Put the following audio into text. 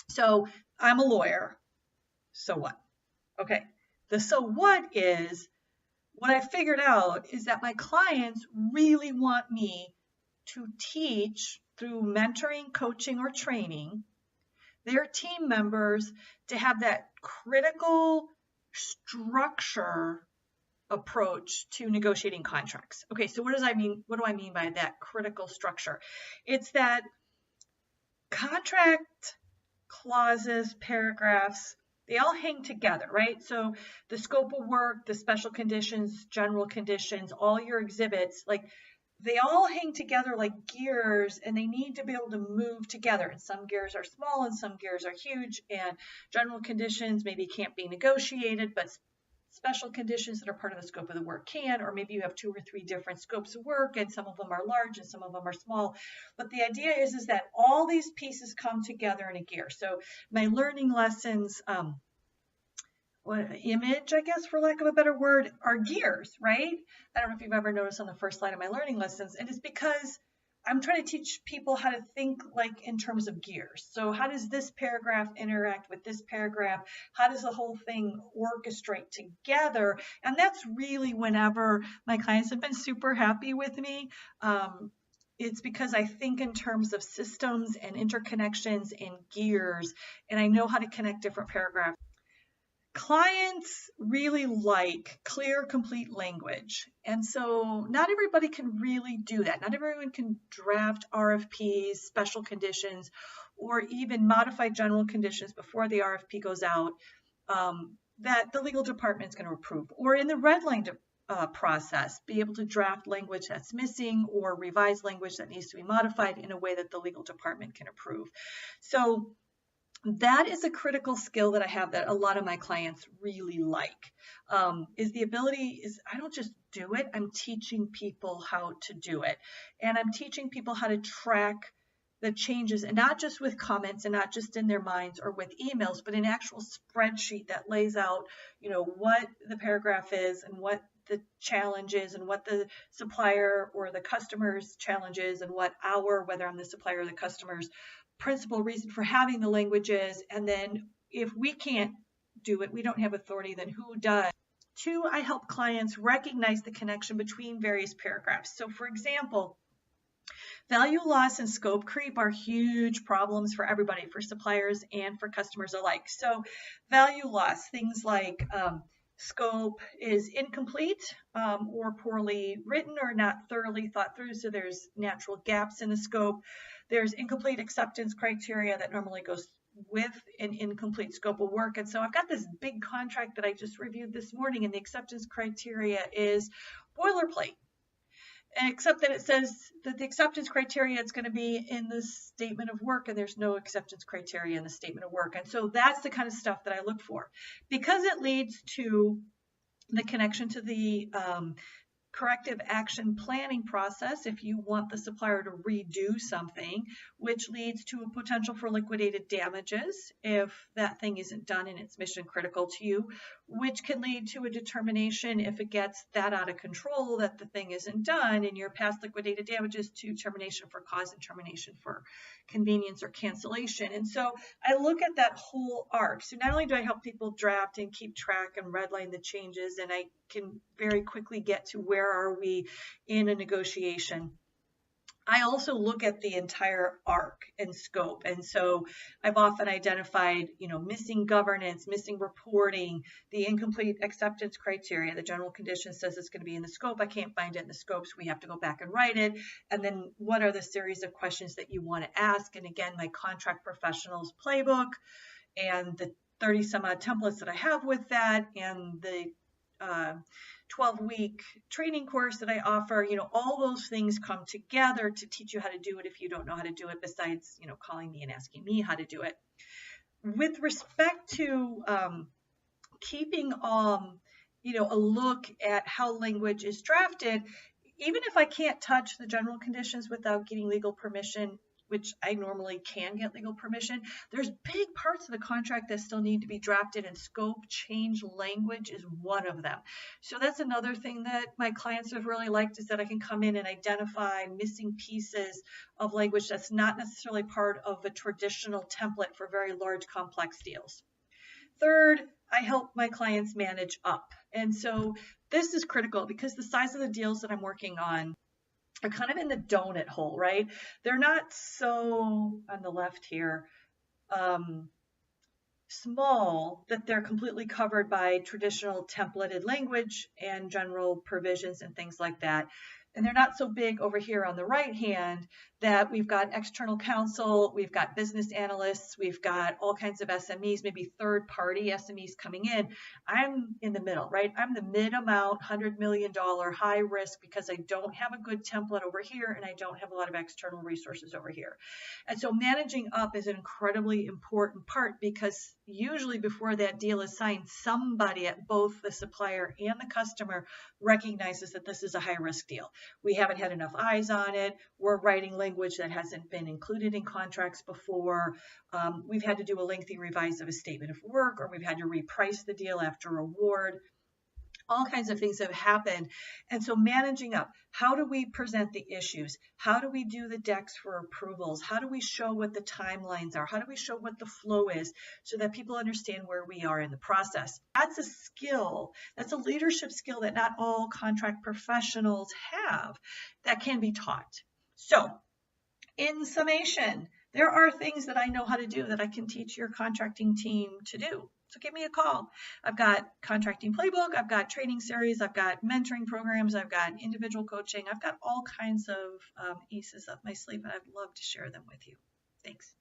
So I'm a lawyer. So what? Okay. The so what is what I figured out is that my clients really want me to teach through mentoring, coaching, or training their team members to have that critical structure approach to negotiating contracts. Okay, so what does I mean? What do I mean by that critical structure? It's that contract clauses, paragraphs, they all hang together, right? So the scope of work, the special conditions, general conditions, all your exhibits, like they all hang together like gears and they need to be able to move together. And some gears are small and some gears are huge, and general conditions maybe can't be negotiated, but special conditions that are part of the scope of the work can, or maybe you have 2 or 3 different scopes of work and some of them are large and some of them are small. But the idea is that all these pieces come together in a gear. So my learning lessons, image, I guess, for lack of a better word, are gears, right? I don't know if you've ever noticed on the first slide of my learning lessons, and it's because I'm trying to teach people how to think like in terms of gears. So how does this paragraph interact with this paragraph? How does the whole thing orchestrate together? And that's really whenever my clients have been super happy with me. It's because I think in terms of systems and interconnections and gears, and I know how to connect different paragraphs. Clients really like clear, complete language. And so not everybody can really do that. Not everyone can draft RFPs, special conditions, or even modify general conditions before the RFP goes out that the legal department is going to approve. Or in the red line process, be able to draft language that's missing or revise language that needs to be modified in a way that the legal department can approve. So that is a critical skill that I have that a lot of my clients really like, is the ability is I don't just do it, I'm teaching people how to do it. And I'm teaching people how to track the changes, and not just with comments and not just in their minds or with emails, but an actual spreadsheet that lays out, what the paragraph is and what the challenge is and what the supplier or the customer's challenge is and what whether I'm the supplier or the customer's principal reason for having the languages. And then if we can't do it, we don't have authority, then who does? 2, I help clients recognize the connection between various paragraphs. So for example, value loss and scope creep are huge problems for everybody, for suppliers and for customers alike. So value loss, things like scope is incomplete or poorly written or not thoroughly thought through. So there's natural gaps in the scope. There's incomplete acceptance criteria that normally goes with an incomplete scope of work. And so I've got this big contract that I just reviewed this morning, and the acceptance criteria is boilerplate. Except that it says that the acceptance criteria is going to be in the statement of work, and there's no acceptance criteria in the statement of work. And so that's the kind of stuff that I look for, because it leads to the connection to the corrective action planning process if you want the supplier to redo something, which leads to a potential for liquidated damages if that thing isn't done and it's mission critical to you, which can lead to a determination if it gets that out of control that the thing isn't done, and you're past liquidated damages to termination for cause and termination for convenience or cancellation. And so I look at that whole arc. So not only do I help people draft and keep track and redline the changes, and I can very quickly get to where are we in a negotiation, I also look at the entire arc and scope. And so I've often identified, missing governance, missing reporting, the incomplete acceptance criteria. The general condition says it's going to be in the scope. I can't find it in the scopes. We have to go back and write it. And then what are the series of questions that you want to ask? And again, my contract professionals playbook and the 30 some odd templates that I have with that, and the 12-week training course that I offer, all those things come together to teach you how to do it if you don't know how to do it, besides, calling me and asking me how to do it. With respect to keeping, a look at how language is drafted, even if I can't touch the general conditions without getting legal permission, which I normally can get legal permission. There's big parts of the contract that still need to be drafted, and scope change language is one of them. So that's another thing that my clients have really liked, is that I can come in and identify missing pieces of language that's not necessarily part of a traditional template for very large, complex deals. Third, I help my clients manage up. And so this is critical because the size of the deals that I'm working on are kind of in the donut hole, right? They're not so, on the left here, small that they're completely covered by traditional templated language and general provisions and things like that. And they're not so big over here on the right hand that we've got external counsel, we've got business analysts, we've got all kinds of SMEs, maybe third-party SMEs coming in. I'm in the middle, right? I'm the mid-amount, $100 million high risk because I don't have a good template over here and I don't have a lot of external resources over here. And so managing up is an incredibly important part, because usually before that deal is signed, somebody at both the supplier and the customer recognizes that this is a high-risk deal. We haven't had enough eyes on it. We're writing language that hasn't been included in contracts before. We've had to do a lengthy revise of a statement of work, or we've had to reprice the deal after award. All kinds of things have happened. And so managing up, how do we present the issues? How do we do the decks for approvals? How do we show what the timelines are? How do we show what the flow is so that people understand where we are in the process? That's a skill. That's a leadership skill that not all contract professionals have, that can be taught. So in summation, there are things that I know how to do that I can teach your contracting team to do. So give me a call. I've got contracting playbook, I've got training series, I've got mentoring programs, I've got individual coaching, I've got all kinds of aces up my sleeve, and I'd love to share them with you. Thanks.